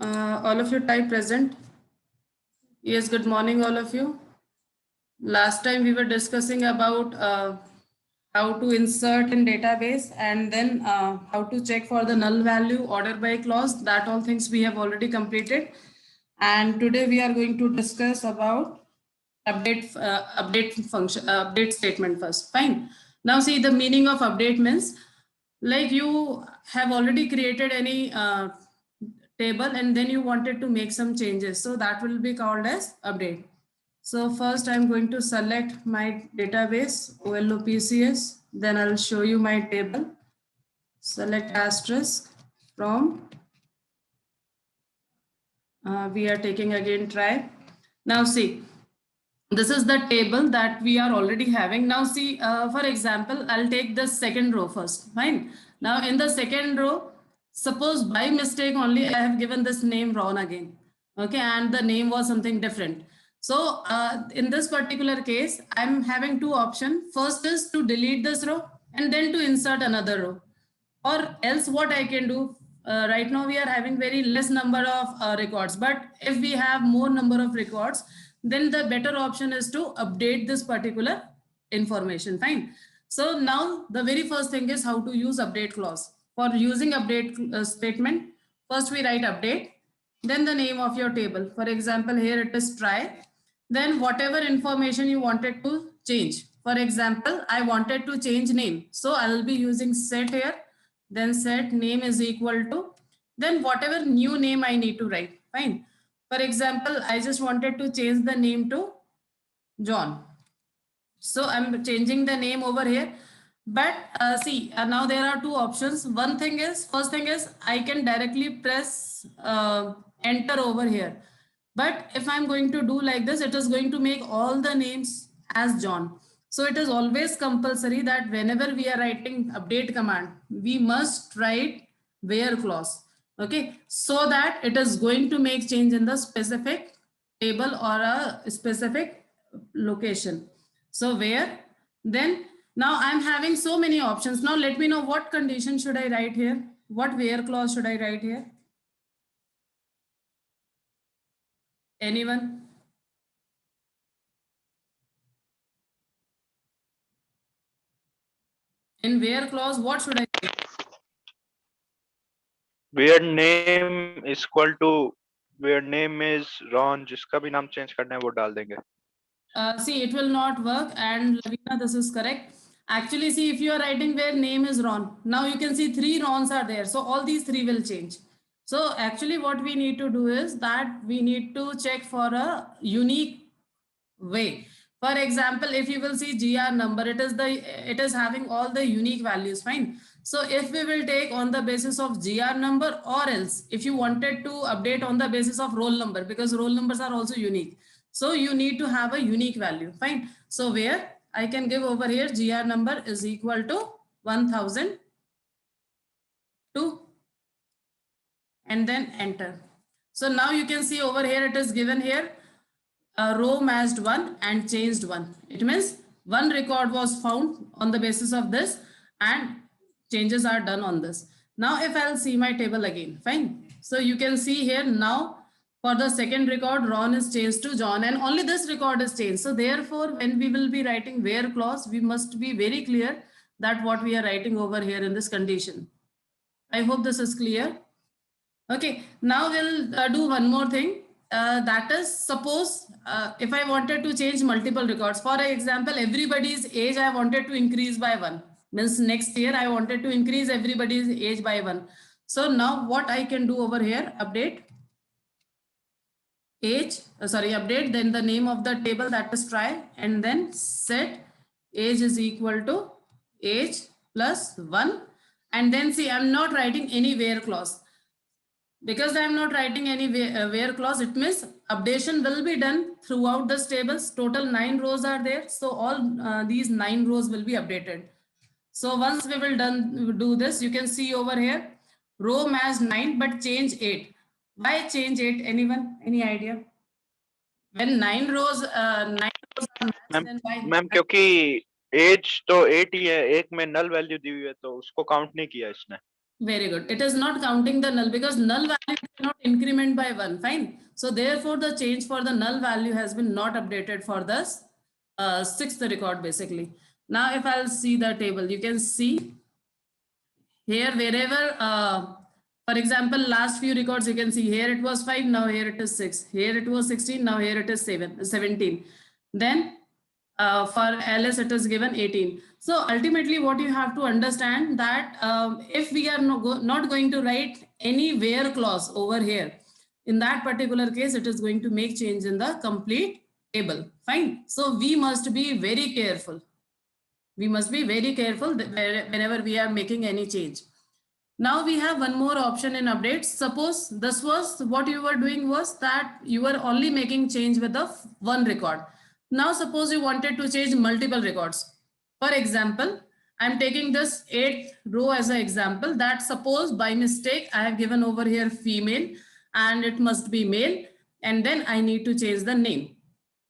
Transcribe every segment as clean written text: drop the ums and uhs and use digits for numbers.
All of you type present. Yes, good morning, all of you. Last time we were discussing about how to insert in database and then how to check for the null value order by clause. That all things we have already completed. And today we are going to discuss about update function, update statement first. Fine. Now see the meaning of update means like you have already created any table and then you wanted to make some changes. So that will be called as update. So first I'm going to select my database OLOPCS. Then I'll show you my table. Select asterisk from, we are taking again try. Now see, this is the table that we are already having. Now see, for example, I'll take the second row first. Fine. Now in the second row, suppose by mistake only I have given this name Ron again. Okay, and the name was something different. So in this particular case, I'm having two options. First is to delete this row and then to insert another row. Or else what I can do, right now we are having very less number of records, but if we have more number of records, then the better option is to update this particular information. Fine. So now the very first thing is how to use update clause. For using update statement, first we write update, then the name of your table. For example, here it is try, then whatever information you wanted to change. For example, I wanted to change name, so I will be using set here, then set name is equal to, then whatever new name I need to write. Fine. For example, I just wanted to change the name to John. So I'm changing the name over here. But see, now there are two options. One thing is, first thing is I can directly press enter over here. But if I'm going to do like this, it is going to make all the names as John. So it is always compulsory that whenever we are writing update command, we must write where clause. Okay, so that it is going to make change in the specific table or a specific location. So where, then now I'm having so many options. Now let me know what condition should I write here? What where clause should I write here? Anyone? In where clause, what should I write? Where name is equal to where name is Ron, जिसका भी नाम change करना है वो डाल देंगे. See, it will not work. And Lavina, this is correct. Actually, see, if you are writing where name is Ron, now you can see three Rons are there. So all these three will change. So actually what we need to do is that we need to check for a unique way. For example, if you will see GR number, it is having all the unique values. Fine. So if we will take on the basis of GR number, or else if you wanted to update on the basis of roll number, because roll numbers are also unique. So you need to have a unique value. Fine. So where I can give over here GR number is equal to 1002 and then enter. So now you can see over here it is given here row matched 1 and changed 1. It means one record was found on the basis of this and changes are done on this. Now if I'll see my table again, fine. So you can see here now for the second record, Ron is changed to John and only this record is changed. So therefore, when we will be writing where clause, we must be very clear that what we are writing over here in this condition. I hope this is clear. Okay, now we'll do one more thing. That is, suppose if I wanted to change multiple records, for example, everybody's age I wanted to increase by 1. Means next year I wanted to increase everybody's age by 1. So now what I can do over here, update age, update, then the name of the table, that is try, and then set age is equal to age plus 1. And then see, I'm not writing any where clause. Because I am not writing any where clause, it means updation will be done throughout this tables. Total 9 rows are there. So all these 9 rows will be updated. So once we will do this, you can see over here, row match 9, but change 8. Why change 8? Anyone? Any idea? When 9 rows are matched, then why? Ma'am क्योंकि as तो 8 ही है, एक में null value दी हुई है तो उसको count नहीं किया इसने. Very good. It is not counting the null because null value cannot increment by 1. Fine. So therefore, the change for the null value has been not updated for the sixth record basically. Now, if I'll see the table, you can see here wherever, for example, last few records, you can see here it was 5, now here it is 6. Here it was 16, now here it is 17. Then for ls it is given 18. So ultimately what you have to understand that if we are not going to write any where clause over here, in that particular case it is going to make change in the complete table. Fine. So we must be very careful. We must be very careful whenever we are making any change. Now we have one more option in updates. Suppose this was what you were doing was that you were only making change with the one record. Now suppose you wanted to change multiple records. For example, I'm taking this 8th row as an example, that suppose by mistake I have given over here female and it must be male, and then I need to change the name.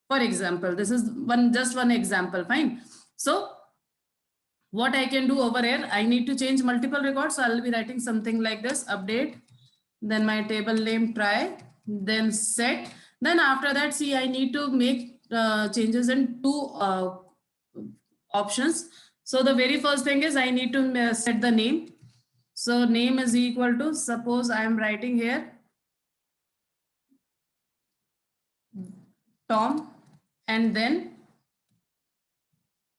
For example, this is just one example. Fine. So what I can do over here, I need to change multiple records. So I'll be writing something like this, update, then my table name try, then set. Then after that, see, I need to make changes in two options. So the very first thing is I need to set the name. So name is equal to, suppose I am writing here, Tom, and then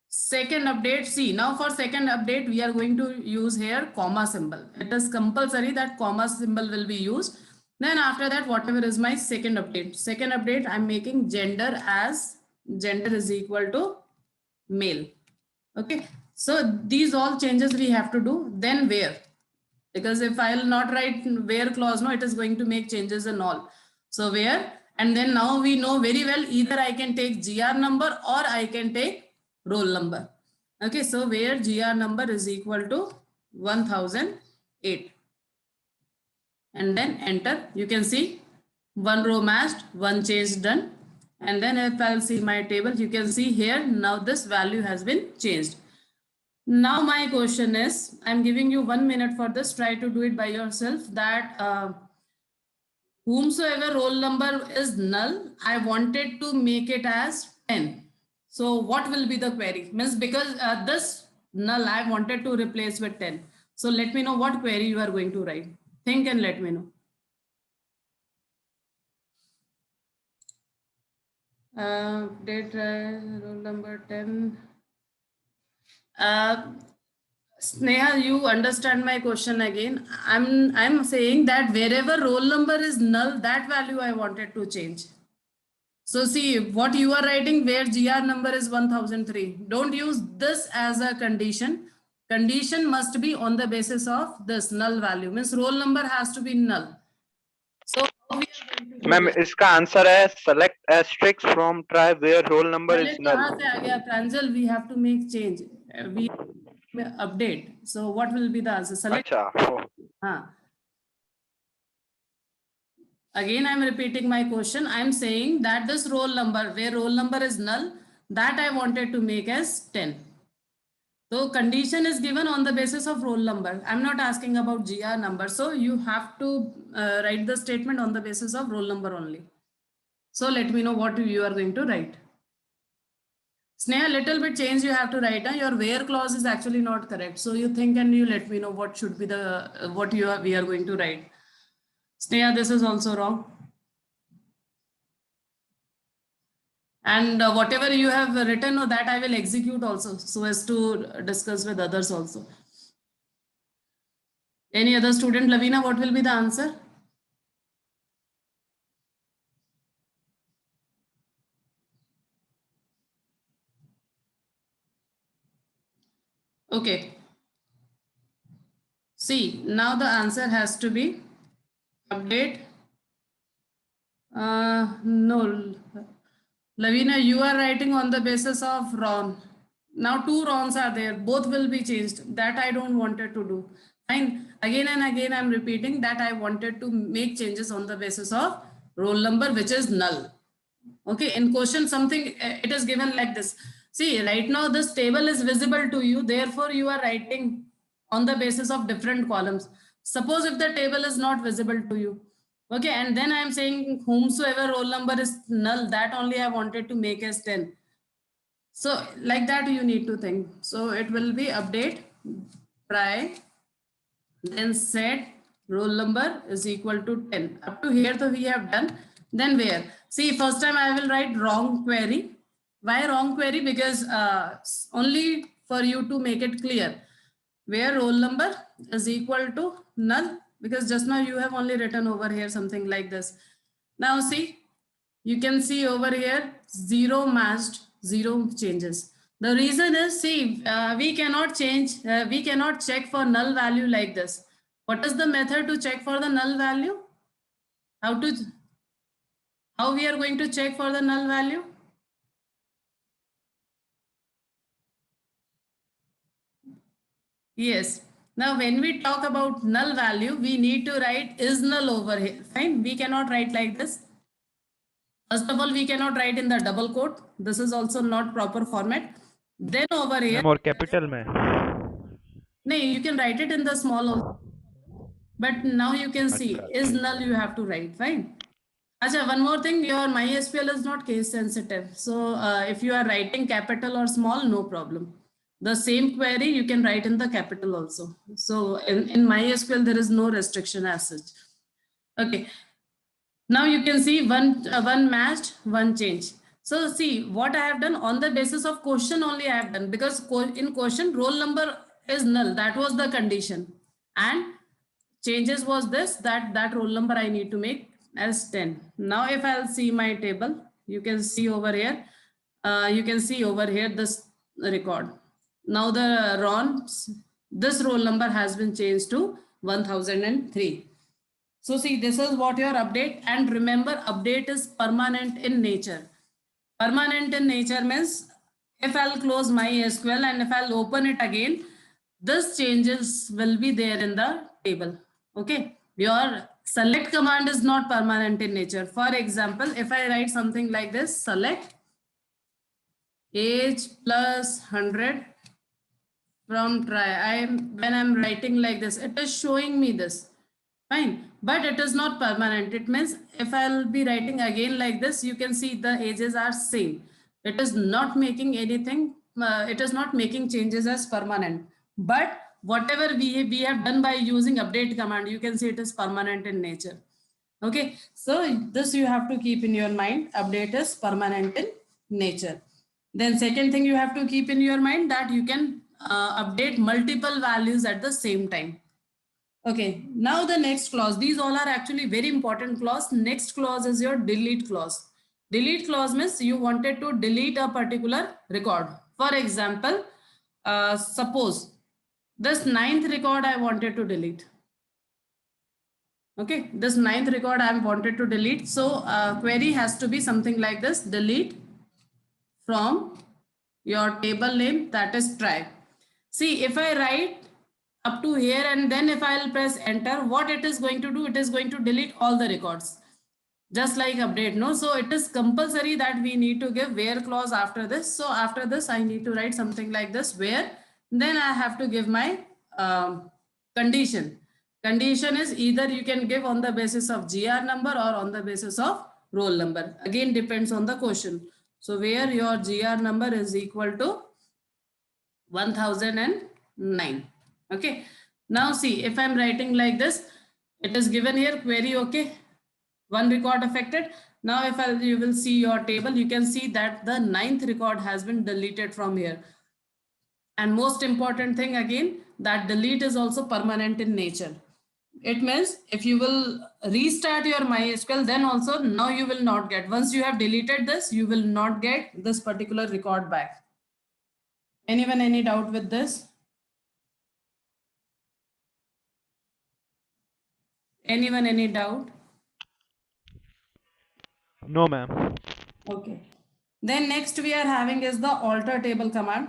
second update. See, now for second update, we are going to use here comma symbol. It is compulsory that comma symbol will be used. Then after that, whatever is my second update, I'm making gender as gender is equal to male. Okay. So these all changes we have to do. Then where, because if I'll not write where clause, no, it is going to make changes in all. So where, and then now we know very well, either I can take GR number or I can take roll number. Okay, so where GR number is equal to 1008, and then enter. You can see one row matched, one change done. And then if I'll see my table, you can see here now this value has been changed. Now my question is, I'm giving you 1 minute for this. Try to do it by yourself. That whomsoever roll number is null, I wanted to make it as 10. So what will be the query? Means because this null I wanted to replace with 10. So let me know what query you are going to write. Think and let me know. Date roll number 10. Sneha, you understand my question again. I'm saying that wherever roll number is null, that value I wanted to change. So see what you are writing where GR number is 1003. Don't use this as a condition. Condition must be on the basis of this null value. Means roll number has to be null. So ma'am इसका answer है select asterisk from try where roll number is null. कहाँ से आ गया Pranjal? We have to make change. We update. So what will be the answer? Select. अच्छा. Again, I'm repeating my question. I'm saying that this roll number, where roll number is null, that I wanted to make as 10. So condition is given on the basis of roll number. I'm not asking about GR number. So you have to write the statement on the basis of roll number only. So let me know what you are going to write. Sneha, little bit change you have to write. Your where clause is actually not correct. So you think and you let me know what should be the, we are going to write. Sneha, this is also wrong. And whatever you have written, that I will execute also, so as to discuss with others also. Any other student? Lavina, what will be the answer? Okay. See, now the answer has to be update. No. Lavina, you are writing on the basis of Ron. Now two Rons are there. Both will be changed. That I don't wanted to do. Fine. Again and again, I'm repeating that I wanted to make changes on the basis of roll number, which is null. Okay. In question, something it is given like this. See, right now this table is visible to you. Therefore, you are writing on the basis of different columns. Suppose if the table is not visible to you, okay, and then I am saying whomsoever roll number is null, that only I wanted to make as 10. So like that you need to think. So it will be update try, then set roll number is equal to 10. Up to here, so we have done. Then where? See, first time I will write wrong query. Why wrong query? Because only for you to make it clear. Where roll number is equal to null. Because just now you have only written over here something like this. Now see, you can see over here 0 matched, 0 changes. The reason is, see, we cannot change, we cannot check for null value like this. What is the method to check for the null value? How we are going to check for the null value? Yes. Now, when we talk about null value, we need to write is null over here. Fine. We cannot write like this. First of all, we cannot write in the double quote. This is also not proper format. Then over here. More capital mein. No, you can write it in the small also. But now you can see is null you have to write, fine. Acha, one more thing, your MySQL is not case sensitive. So if you are writing capital or small, no problem. The same query you can write in the capital also. So in MySQL, there is no restriction as such. Okay. Now you can see one matched, one change. So see what I have done on the basis of question only I have done, because in question roll number is null. That was the condition. And changes was this, that roll number I need to make as 10. Now if I'll see my table, you can see over here, this record. Now the this roll number has been changed to 1003. So see, this is what your update, and remember update is permanent in nature. Permanent in nature means if I'll close MySQL and if I'll open it again, this changes will be there in the table. Okay, your select command is not permanent in nature. For example, if I write something like this, select age plus 100 from try. When I'm writing like this, it is showing me this. Fine, but it is not permanent. It means if I'll be writing again like this, you can see the ages are same. It is not making anything, it is not making changes as permanent. But whatever we have done by using update command, you can see it is permanent in nature. Okay, so this you have to keep in your mind. Update is permanent in nature. Then second thing you have to keep in your mind that you can update multiple values at the same time. Okay, now the next clause. These all are actually very important clause. Next clause is your delete clause. Delete clause means you wanted to delete a particular record. For example, suppose this 9th record I wanted to delete. Okay, this 9th record I wanted to delete. So query has to be something like this: delete from your table name, that is try. See, if I write up to here and then if I'll press enter, what it is going to do, it is going to delete all the records, just like update. No, so it is compulsory that we need to give where clause after this. So after this I need to write something like this, where, then I have to give my condition. Condition is either you can give on the basis of GR number or on the basis of roll number. Again depends on the question. So where your GR number is equal to 1009. Okay, now see, if I'm writing like this, it is given here query. Okay, one record affected. Now if you will see your table, you can see that the 9th record has been deleted from here. And most important thing again, that delete is also permanent in nature. It means if you will restart your MySQL, then also now you will not get, once you have deleted this, you will not get this particular record back. Anyone, any doubt with this? Anyone, any doubt? No, ma'am. Okay. Then next we are having is the alter table command.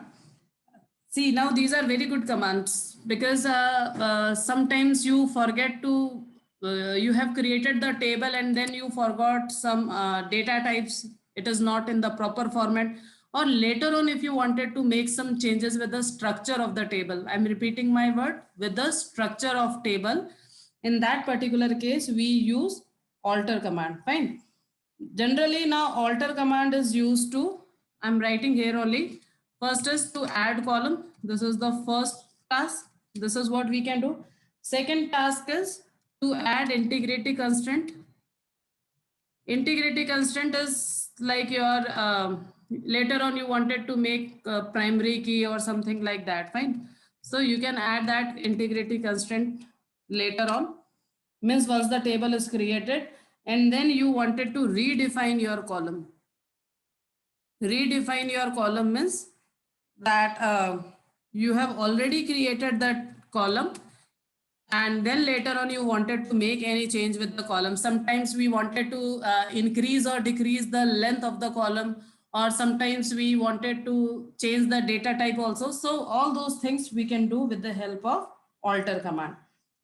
See, now these are very good commands because sometimes you forget to, you have created the table and then you forgot some data types. It is not in the proper format. or later on if you wanted to make some changes with the structure of the table. I'm repeating my word, with the structure of table. In that particular case, we use alter command. Fine. Generally now alter command is used to, I'm writing here only. First is to add column. This is the first task. This is what we can do. Second task is to add integrity constraint. Integrity constraint is like your later on you wanted to make a primary key or something like that. Fine. So you can add that integrity constraint later on. Means once the table is created, and then you wanted to redefine your column. Redefine your column means that you have already created that column, and then later on you wanted to make any change with the column. Sometimes we wanted to increase or decrease the length of the column, or sometimes we wanted to change the data type also. So all those things we can do with the help of alter command.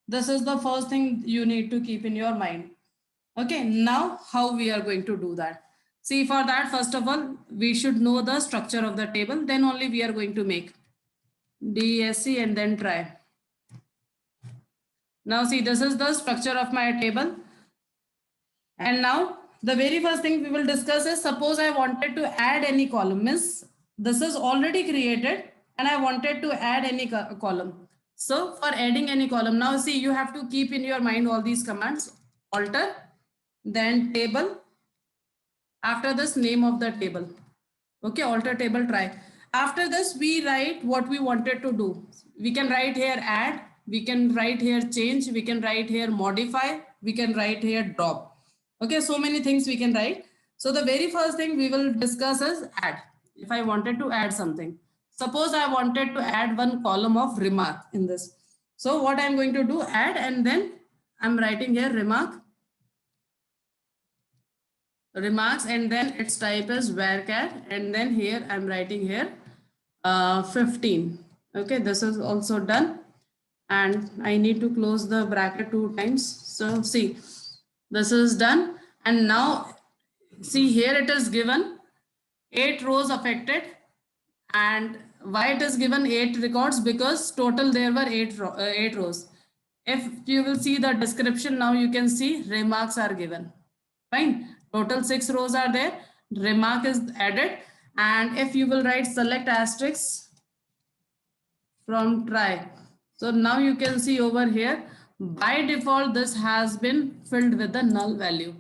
This is the first thing you need to keep in your mind. Okay, now how we are going to do that? See, for that, first of all, we should know the structure of the table. Then only we are going to make DSC and then try. Now see, this is the structure of my table. And now the very first thing we will discuss is, suppose I wanted to add any column. Means this is already created and I wanted to add any column. So for adding any column, now see, you have to keep in your mind all these commands. Alter, then table, after this name of the table. Okay, alter table try. After this we write what we wanted to do. We can write here add, we can write here change, we can write here modify, we can write here drop. Okay, so many things we can write. So the very first thing we will discuss is add. If I wanted to add something, suppose I wanted to add one column of remark in this. So what I'm going to do, add, and then I'm writing here remarks, and then its type is varchar, and then here I'm writing here 15. Okay, this is also done, and I need to close the bracket 2 times. So see, this is done, and now see here it is given 8 rows affected, and why it is given 8 records? Because total there were 8 rows. If you will see the description, now you can see remarks are given. Fine. Total 6 rows are there. Remark is added. And if you will write select asterisk from try. So now you can see over here, by default, this has been filled with the null value.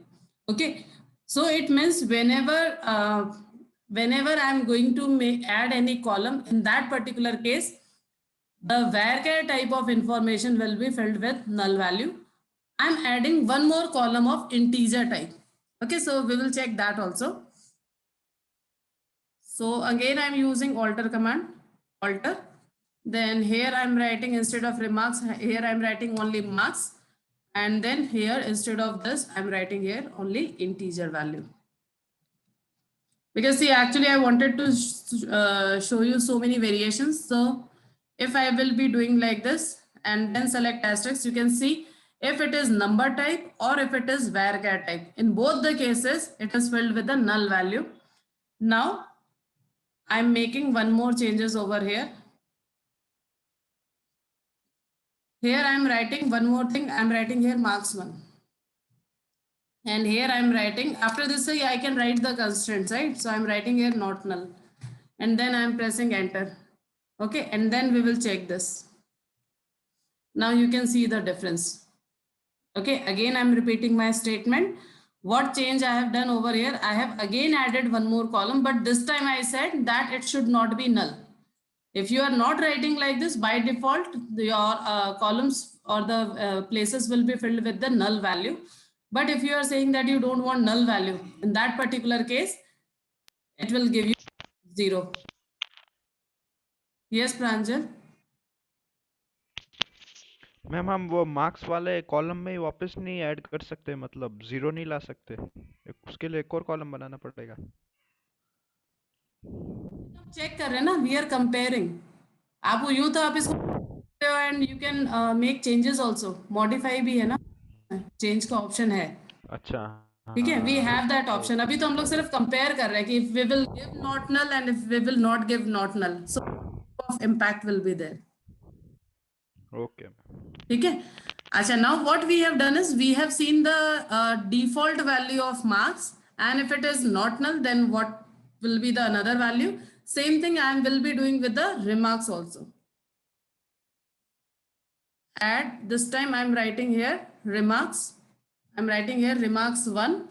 Okay. So it means whenever I'm going to add any column, in that particular case, the varchar type of information will be filled with null value. I'm adding one more column of integer type. Okay, so we will check that also. So again, I'm using alter command, alter. Then here I'm writing, instead of remarks, here I'm writing only marks. And then here, instead of this, I'm writing here only integer value. Because see, actually I wanted to show you so many variations. So if I will be doing like this and then select asterisk, you can see if it is number type or if it is varchar type. In both the cases, it is filled with the null value. Now I'm making one more changes over here. Here I'm writing one more thing. I'm writing here marks 1. And here I'm writing, after this I can write the constraints, right? So I'm writing here not null. And then I'm pressing enter. Okay, and then we will check this. Now you can see the difference. Okay, again I'm repeating my statement. What change I have done over here? I have again added one more column, but this time I said that it should not be null. If you are not writing like this, by default, your columns or the places will be filled with the null value. But if you are saying that you don't want null value, in that particular case, it will give you 0. Yes, Pranjal? Ma'am हम वो marks वाले column में ही वापस नहीं add कर सकते, मतलब 0 नहीं ला सकते, उसके लिए एक और कॉलम बनाना पड़ेगा? चेक कर रहे हैं ना, वी आर कंपेयरिंग. आप यूं तो आप इसको and you can make changes also, modify भी है ना, चेंज का ऑप्शन है. अच्छा ठीक है, वी हैव दैट हाँ, ऑप्शन. अभी तो हम लोग सिर्फ कंपेयर कर रहे हैं कि if we will give not null and if we will not give not null, so of impact will be there. Okay ठीक है. अच्छा, now what we have done is we have seen the default value of marks, and if it is not null, then what will be the another value. Same thing I will be doing with the remarks also. Add, this time I'm writing here remarks. I'm writing here remarks 1,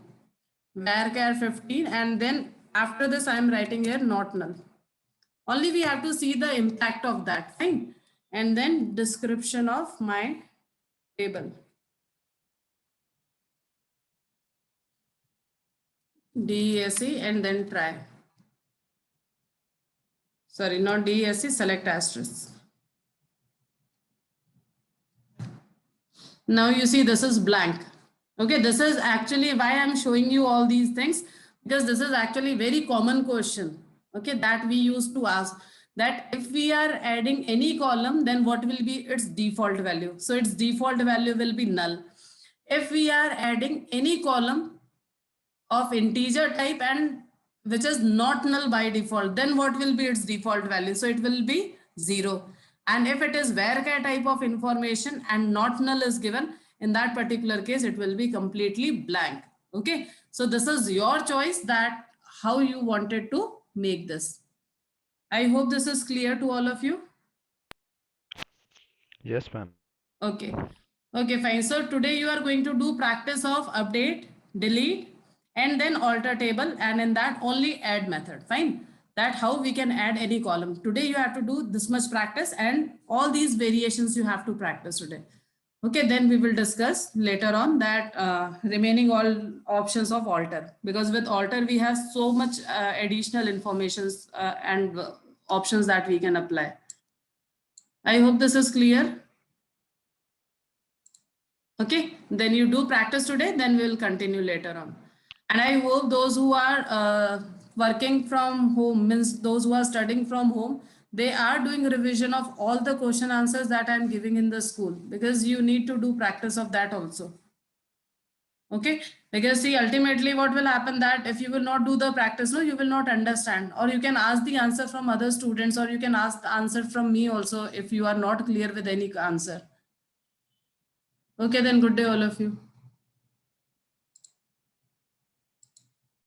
varchar 15, and then after this I'm writing here not null. Only we have to see the impact of that, fine. And then description of my table. DESE and then try. Sorry, not DESE, select asterisk. Now you see this is blank. Okay, this is actually why I'm showing you all these things, because this is actually very common question, okay, that we used to ask, that if we are adding any column, then what will be its default value? So its default value will be null. If we are adding any column of integer type and which is not null by default, then what will be its default value? So it will be 0. And if it is varchar type of information and not null is given, in that particular case, it will be completely blank. Okay. So this is your choice that how you wanted to make this. I hope this is clear to all of you. Yes ma'am. Okay. Okay, fine. So today you are going to do practice of update, delete, and then alter table, and in that only add method. Fine. That how we can add any column. Today you have to do this much practice, and all these variations you have to practice today. Okay, then we will discuss later on that remaining all options of alter, because with alter we have so much additional informations and options that we can apply. I hope this is clear. Okay, then you do practice today, then we will continue later on. And I hope those who are working from home, means those who are studying from home, they are doing revision of all the question answers that I'm giving in the school, because you need to do practice of that also. Okay, because see, ultimately what will happen that if you will not do the practice, no, you will not understand, or you can ask the answer from other students, or you can ask the answer from me also if you are not clear with any answer. Okay, then good day all of you.